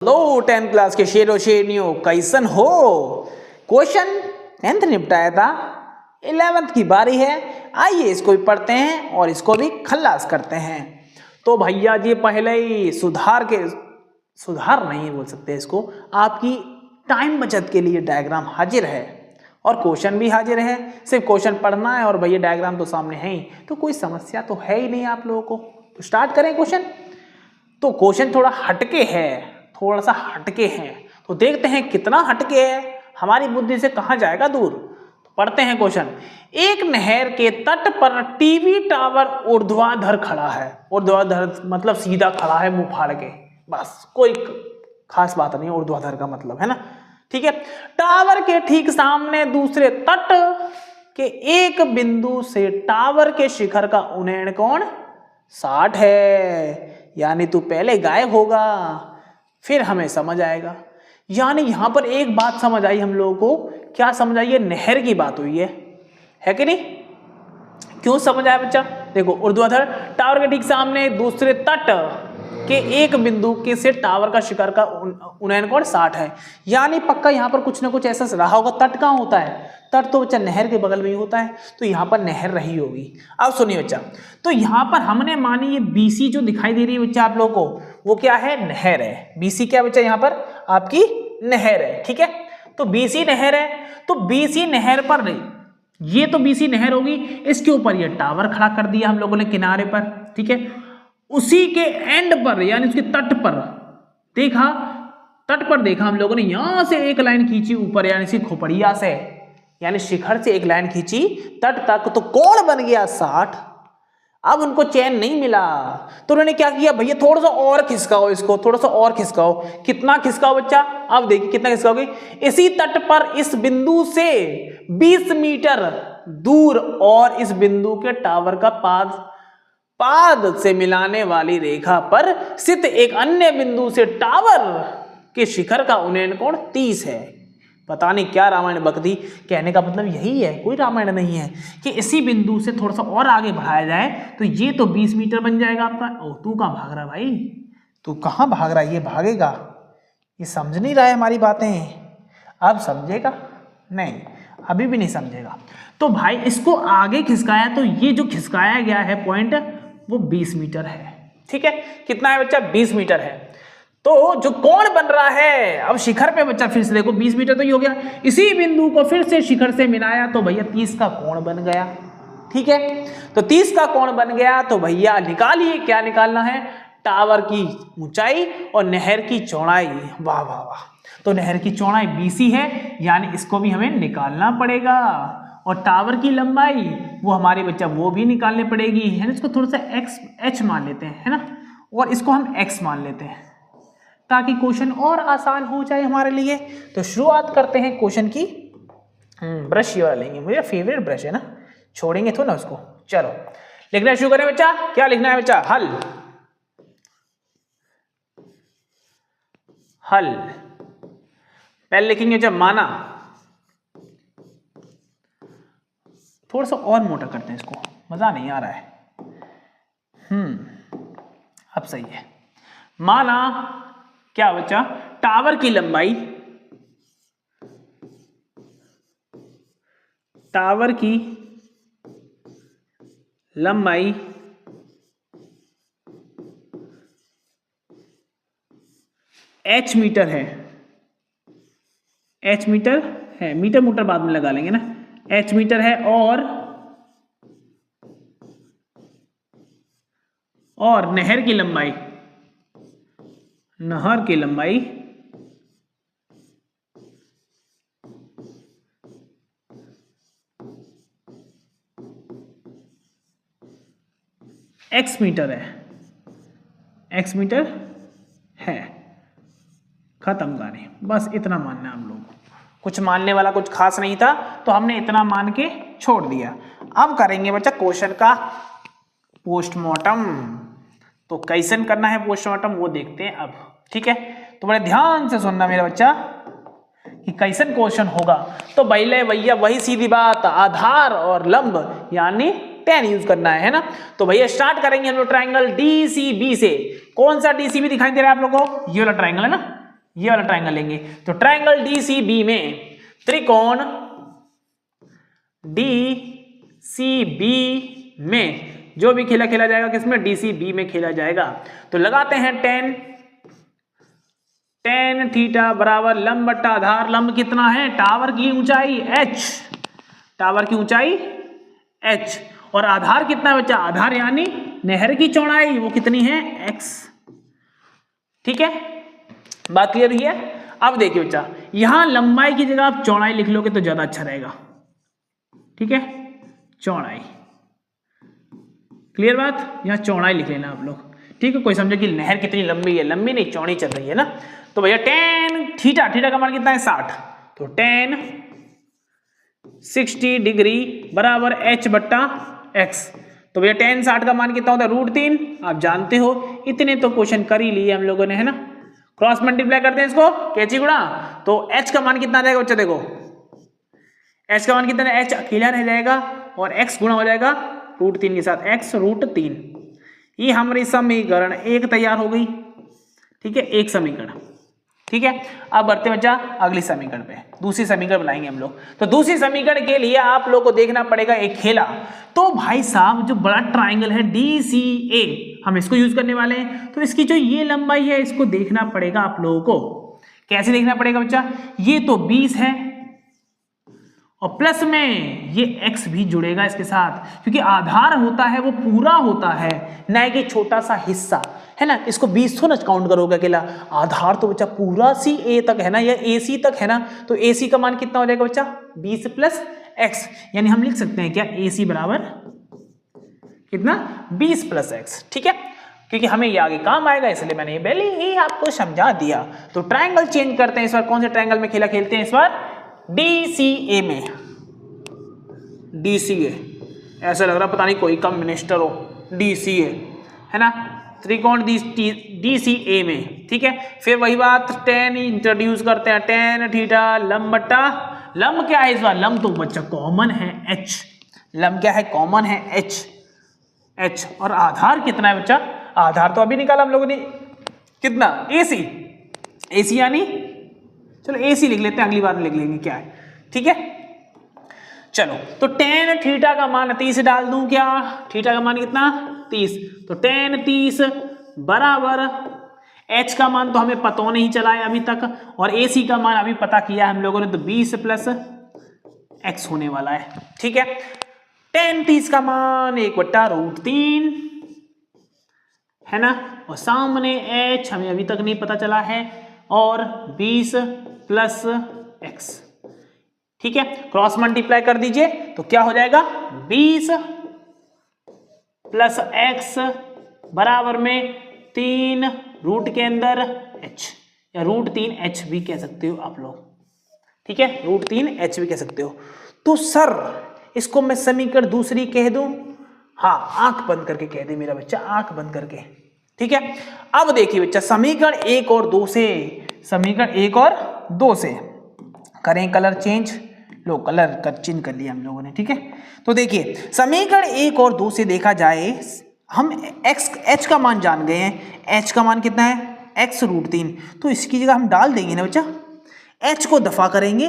लो 10th class के शेरो शेरनियों कैसन हो। क्वेश्चन 10th निपटाया था, 11th की बारी है। आइए इसको भी पढ़ते हैं और इसको भी खल्लास करते हैं। तो भैया जी पहले ही सुधार नहीं बोल सकते इसको, आपकी टाइम बचत के लिए डायग्राम हाजिर है और क्वेश्चन भी हाजिर है। सिर्फ क्वेश्चन पढ़ना है और भैया डायग्राम तो सामने है ही, तो कोई समस्या तो है ही नहीं आप लोगों को। तो स्टार्ट करें क्वेश्चन। तो क्वेश्चन थोड़ा हटके है, थोड़ा सा हटके हैं, तो देखते हैं कितना हटके है, हमारी बुद्धि से कहां जाएगा दूर। तो पढ़ते हैं क्वेश्चन। एक नहर के तट पर टीवी टावर ऊर्ध्वाधर खड़ा है। ऊर्ध्वाधर मतलब सीधा खड़ा है मुंह फाड़ के, बस कोई खास बात नहीं, ऊर्ध्वाधर का मतलब है ना, ठीक है। टावर के ठीक सामने दूसरे तट के एक बिंदु से टावर के शिखर का उन्नयन कोण 60 है। यानी तू पहले गायब होगा फिर हमें समझ आएगा। यानी यहां पर एक बात समझ आई हम लोगों को, क्या समझ आई? ये नहर की बात हुई है कि नहीं? क्यों समझ आया बच्चा? देखो, ऊर्ध्वाधर टावर के ठीक सामने दूसरे तट के एक बिंदु के से टावर का शिखर का उन्नयन कोण 60 है। यानी पक्का यहां पर कुछ ना कुछ ऐसा रहा होगा। तट कहां होता है? तट तो बच्चा नहर के बगल में ही होता है, तो यहां पर नहर रही होगी। अब सुनिए बच्चा, तो यहां पर हमने मानी ये बीसी जो दिखाई दे रही है बच्चा आप लोगों को, वो क्या है? नहर है। बीसी क्या बच्चा? यहां पर आपकी नहर है, ठीक है। तो बीसी नहर है, तो बीसी नहर पर नहीं, ये तो बीसी नहर होगी, इसके ऊपर ये टावर खड़ा कर दिया हम लोगों ने किनारे पर, ठीक है। उसी के एंड पर यानी उसके तट पर देखा, तट पर देखा हम लोगों ने, यहां से एक लाइन खींची ऊपर, यानी सी खोपड़िया से, यानी शिखर से एक लाइन खींची तट तक, तो कोण बन गया 60। अब उनको चैन नहीं मिला तो उन्होंने क्या किया? भैया थोड़ा सा और खिसकाओ इसको, थोड़ा सा और खिसकाओ। कितना खिसकाओ बच्चा? अब देखिए कितना खिसकाओगे। इसी तट पर इस बिंदु से 20 मीटर दूर और इस बिंदु के टावर का पाद से मिलाने वाली रेखा पर स्थित एक अन्य बिंदु से टावर के शिखर का उन्नयन कोण 30 है। पता नहीं क्या रामायण बकती, कहने का मतलब यही है, कोई रामायण नहीं है, कि इसी बिंदु से थोड़ा सा और आगे बढ़ाया जाए तो ये तो 20 मीटर बन जाएगा आपका। ओ तू कहाँ भाग रहा भाई? तू कहाँ भाग रहा है? ये भागेगा, ये समझ नहीं रहा है हमारी बातें। अब समझेगा? नहीं, अभी भी नहीं समझेगा। तो भाई इसको आगे खिसकाया, तो ये जो खिसकाया गया है पॉइंट वो 20 मीटर है, ठीक है। कितना है बच्चा? 20 मीटर है। तो जो कोण बन रहा है, अब शिखर पे बच्चा फिर से देखो 20 मीटर तो ये हो गया, इसी बिंदु को फिर से शिखर से मिलाया तो भैया 30 का कोण बन गया, ठीक है। तो 30 का कोण बन गया, तो भैया निकालिए, क्या निकालना है? टावर की ऊंचाई और नहर की चौड़ाई। वाह वाह वाह। तो नहर की चौड़ाई BC है, यानी इसको भी हमें निकालना पड़ेगा, और टावर की लंबाई वो हमारे बच्चा वो भी निकालनी पड़ेगी, है ना। इसको थोड़ा सा H मान लेते हैं, है ना, और इसको हम X मान लेते हैं ताकि क्वेश्चन और आसान हो जाए हमारे लिए। तो शुरुआत करते हैं क्वेश्चन की। ब्रश ये वाला लेंगे, मेरा फेवरेट ब्रश है ना, छोड़ेंगे तो ना उसको। चलो लिखना शुरू करें बच्चा। क्या लिखना है बच्चा? हल। हल पहले लिखेंगे जब माना, थोड़ा सा और मोटा करते हैं इसको, मजा नहीं आ रहा है। अब सही है। माना क्या बच्चा? टावर की लंबाई, टावर की लंबाई H मीटर है। H मीटर है, मीटर मोटर बाद में लगा लेंगे ना। H मीटर है और नहर की लंबाई, नहर की लंबाई X मीटर है। X मीटर है। खत्म कहानी, बस इतना मानना है हम लोग को। कुछ मानने वाला कुछ खास नहीं था, तो हमने इतना मान के छोड़ दिया। अब करेंगे बच्चा क्वेश्चन का पोस्टमार्टम। तो कैसे करना है पोस्टमार्टम वो देखते हैं अब, ठीक है। तो बड़े ध्यान से सुनना मेरा बच्चा कि कैसे क्वेश्चन होगा। तो भैया वही सीधी बात, आधार और लंब यानी टेन यूज करना है ना। तो भैया स्टार्ट करेंगे हम लोग ट्राइंगल DCB से। कौन सा DCB दिखाई दे रहा है आप लोगों को? ये वाला ट्राइंगल है ना, ये वाला ट्राइंगल लेंगे। तो ट्राइंगल DCB में त्रिकोण DCB में जो भी खेला जाएगा किसमें, DCB में खेला जाएगा। तो लगाते हैं tan थीटा बराबर लंब बट्टा आधार। लंब कितना है, टावर की ऊंचाई h, टावर की ऊंचाई h, और आधार कितना है बच्चा, आधार यानी नहर की चौड़ाई वो कितनी है, x। ठीक है, बात क्लियर हुई है। अब देखिए बच्चा, यहां लंबाई की जगह आप चौड़ाई लिख लोगे तो ज्यादा अच्छा रहेगा। ठीक है, चौड़ाई, क्लियर बात, यहां चौड़ाई लिख लेना आप लोग। ठीक है, कोई समझे कि नहर कितनी लंबी है, लंबी नहीं चौड़ी चल रही है ना। तो भैया tan थीटा, थीटा का मान कितना है 60, तो tan 60 डिग्री बराबर h बट्टा x। तो भैया tan 60 का मान कितना होता है, √3। आप जानते हो, इतने तो क्वेश्चन कर ही लिए हम लोगों ने, है ना। क्रॉस मल्टीप्लाई करते हैं इसको, कैची गुणा, तो h का मान कितना आ जाएगा बच्चा, देखो h का मान कितना है, h अकेला रह जाएगा और x गुणा हो जाएगा √3 के साथ, x √3। ये हमारी समीकरण 1 तैयार हो गई। ठीक है, एक समीकरण। ठीक है, अब बढ़ते बच्चा अगली समीकरण पे, दूसरी समीकरण बनाएंगे हम लोग। तो दूसरी समीकरण के लिए आप लोग को देखना पड़ेगा एक खेला। तो भाई साहब, जो बड़ा ट्राइंगल है DCA, हम इसको यूज करने वाले हैं। तो इसकी जो ये लंबाई है इसको देखना पड़ेगा आप लोगों को। कैसे देखना पड़ेगा बच्चा, ये तो 20 है और प्लस में ये x भी जुड़ेगा इसके साथ, क्योंकि आधार होता है वो पूरा होता है, न कि छोटा सा हिस्सा, है ना। इसको 20 थोड़ा काउंट करोगे अकेला, आधार तो बच्चा पूरा CA तक है ना, या AC तक है ना। तो AC का मान कितना हो जाएगा बच्चा, 20 + x, यानी हम लिख सकते हैं क्या, AC बराबर कितना, 20 + x। ठीक है, क्योंकि हमें ये आगे काम आएगा, इसलिए मैंने ये पहले ही आपको समझा दिया। तो ट्राइंगल चेंज करते हैं इस बार, कौन से ट्राइंगल में खेला खेलते हैं इस बार, DCA में। DCA ऐसा लग रहा पता नहीं कोई कम मिनिस्टर हो, DCA है ना, त्रिकोण DCA में। ठीक है, फिर वही बात, tan इंट्रोड्यूस करते हैं, tan थीटा लंब बट्टा, लंब क्या है इस बार, लंब तो बच्चा कॉमन है h, लंब क्या है, कॉमन है h, और आधार कितना है बच्चा, आधार तो अभी निकाला हम लोगों ने, कितना, AC यानी, चलो AC लिख लेते हैं, अगली बार में लिख लेंगे क्या है। ठीक है, चलो, तो tan थीटा का मान 30 डाल दूं क्या, थीटा का मान कितना, 30, तो tan 30 बराबर h का मान तो हमें पता नहीं चला है अभी तक, और AC का मान अभी पता किया है हम लोगों ने, तो 20 + x होने वाला है। ठीक है, tan 30 का मान 1/√3 है ना, और सामने h हमें अभी तक नहीं पता चला है, और 20 + x। ठीक है, क्रॉस मल्टीप्लाई कर दीजिए तो क्या हो जाएगा, 20 + x बराबर में 3 रूट के अंदर h, या √3h भी कह सकते हो आप लोग। ठीक है, √3h भी कह सकते हो। तो सर इसको मैं समीकरण दूसरी कह दूं, हाँ, आंख बंद करके कह दे मेरा बच्चा, आंख बंद करके। ठीक है, अब देखिए बच्चा, समीकरण 1 और 2 से, समीकरण 1 और 2 से करें कलर चेंज, लो कलर का चेंज कर लिया हम लोगों ने। ठीक है, तो देखिए समीकरण 1 और 2 से देखा जाए, हम h का मान जान गए हैं, h का मान कितना है, x √3, तो इसकी जगह हम डाल देंगे ना बच्चा, h को दफा करेंगे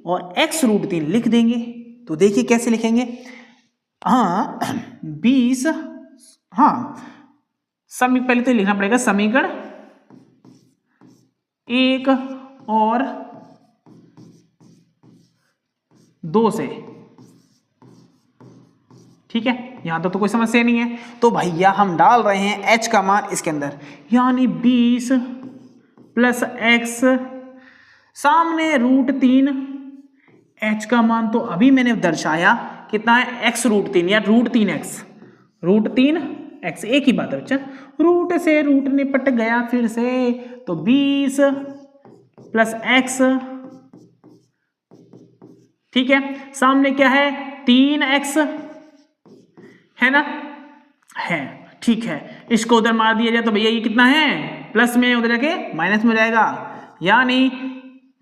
और x √3 लिख देंगे। तो देखिए कैसे लिखेंगे, हाँ 20, हाँ पहले तो लिखना पड़ेगा समीकरण 1 और 2 से। ठीक है, यहां तो कोई समस्या नहीं है। तो भैया हम डाल रहे हैं h का मान इसके अंदर, यानी 20 + x, सामने √3, h का मान तो अभी मैंने दर्शाया कितना है, x √3 या √3x, √3x एक ही बात है बच्चा, रूट से रूट निपट गया फिर से, तो 20 + x। ठीक है, सामने क्या है, 3x है ना, है। ठीक है, इसको उधर मार दिया जाए तो भैया ये कितना है, प्लस में, उधर जाके माइनस में हो जाएगा, यानी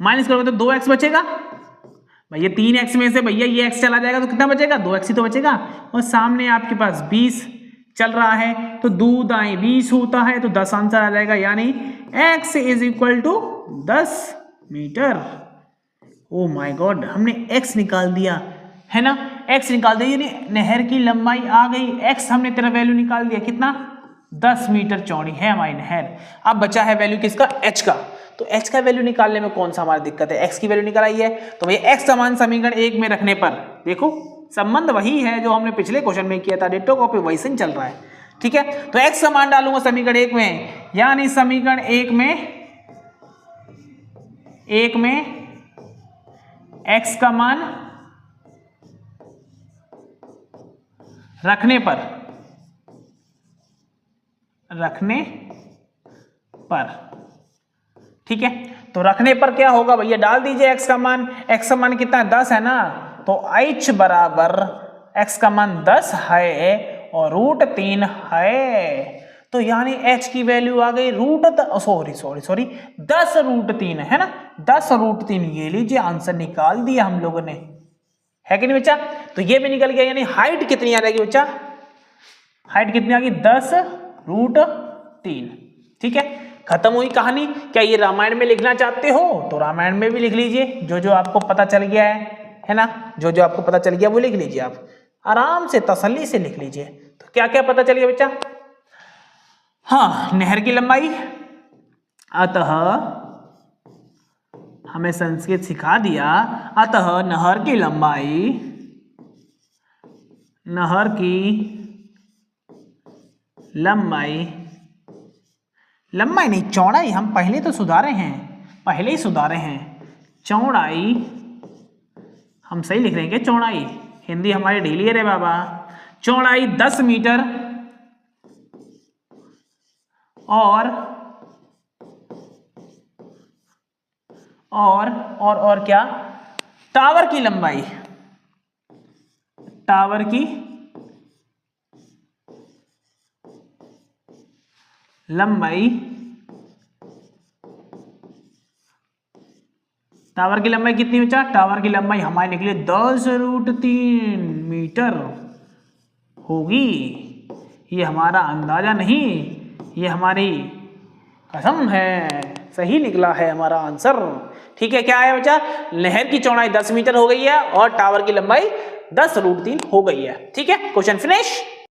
माइनस करोगे तो 2x बचेगा भैया, 3x में से भैया ये x चला जाएगा तो कितना बचेगा, 2x ही तो बचेगा, और सामने आपके पास 20 चल रहा है, तो 2 दाएं 20 होता है, तो 10 आंसर आ जाएगा, यानी x = 10 metre. Oh my God, हमने x निकाल दिया है ना, x निकाल दिया, यानी नहर की लंबाई आ गई, x हमने तेरा वैल्यू निकाल दिया, कितना 10 मीटर चौड़ी है हमारी नहर। अब बचा है वैल्यू किसका, h का। तो h का वैल्यू निकालने में कौन सा हमारी दिक्कत है, x की वैल्यू निकाल आई है। तो भैया x समान समीकरण 1 में रखने पर देखो संबंध वही है जो हमने पिछले क्वेश्चन में किया था, डिट्टो कॉपी वैसे ही चल रहा है, ठीक है। तो x का मान डालूंगा समीकरण 1 में, यानी समीकरण 1 में x का मान रखने पर ठीक है। तो रखने पर क्या होगा भैया, डाल दीजिए x का मान कितना है, 10 है ना, तो h बराबर x का मान 10 है और √3 है। तो यानी h की वैल्यू आ गई 10√3 है ना, 10√3। ये लीजिए आंसर निकाल दिया हम लोगों ने, है कि नहीं बच्चा। तो ये भी निकल गया, यानी हाइट कितनी आ जाएगी बच्चा, हाइट कितनी आ गई 10√3। ठीक है, खत्म हुई कहानी। क्या ये रामायण में लिखना चाहते हो तो रामायण में भी लिख लीजिए, जो आपको पता चल गया है ना, जो आपको पता चल गया वो लिख लीजिए, आप आराम से तसल्ली से लिख लीजिए। तो क्या क्या पता चल गया बच्चा, हाँ नहर की लंबाई, अतः हमें संस्कृत सिखा दिया, अतः नहर की लंबाई नहीं चौड़ाई, हम पहले तो सुधारे हैं, चौड़ाई हम सही लिख रहे हैं क्या, चौड़ाई हिंदी हमारी ढीली है रे बाबा, चौड़ाई 10 मीटर और क्या, टावर की लंबाई कितनी बचा, टावर की लंबाई हमारी निकली 10√3 मीटर होगी। ये हमारा अंदाजा नहीं, ये हमारी कसम है, सही निकला है हमारा आंसर। ठीक है, क्या है बच्चा, नहर की चौड़ाई 10 मीटर हो गई है और टावर की लंबाई 10√3 हो गई है। ठीक है, क्वेश्चन फिनिश।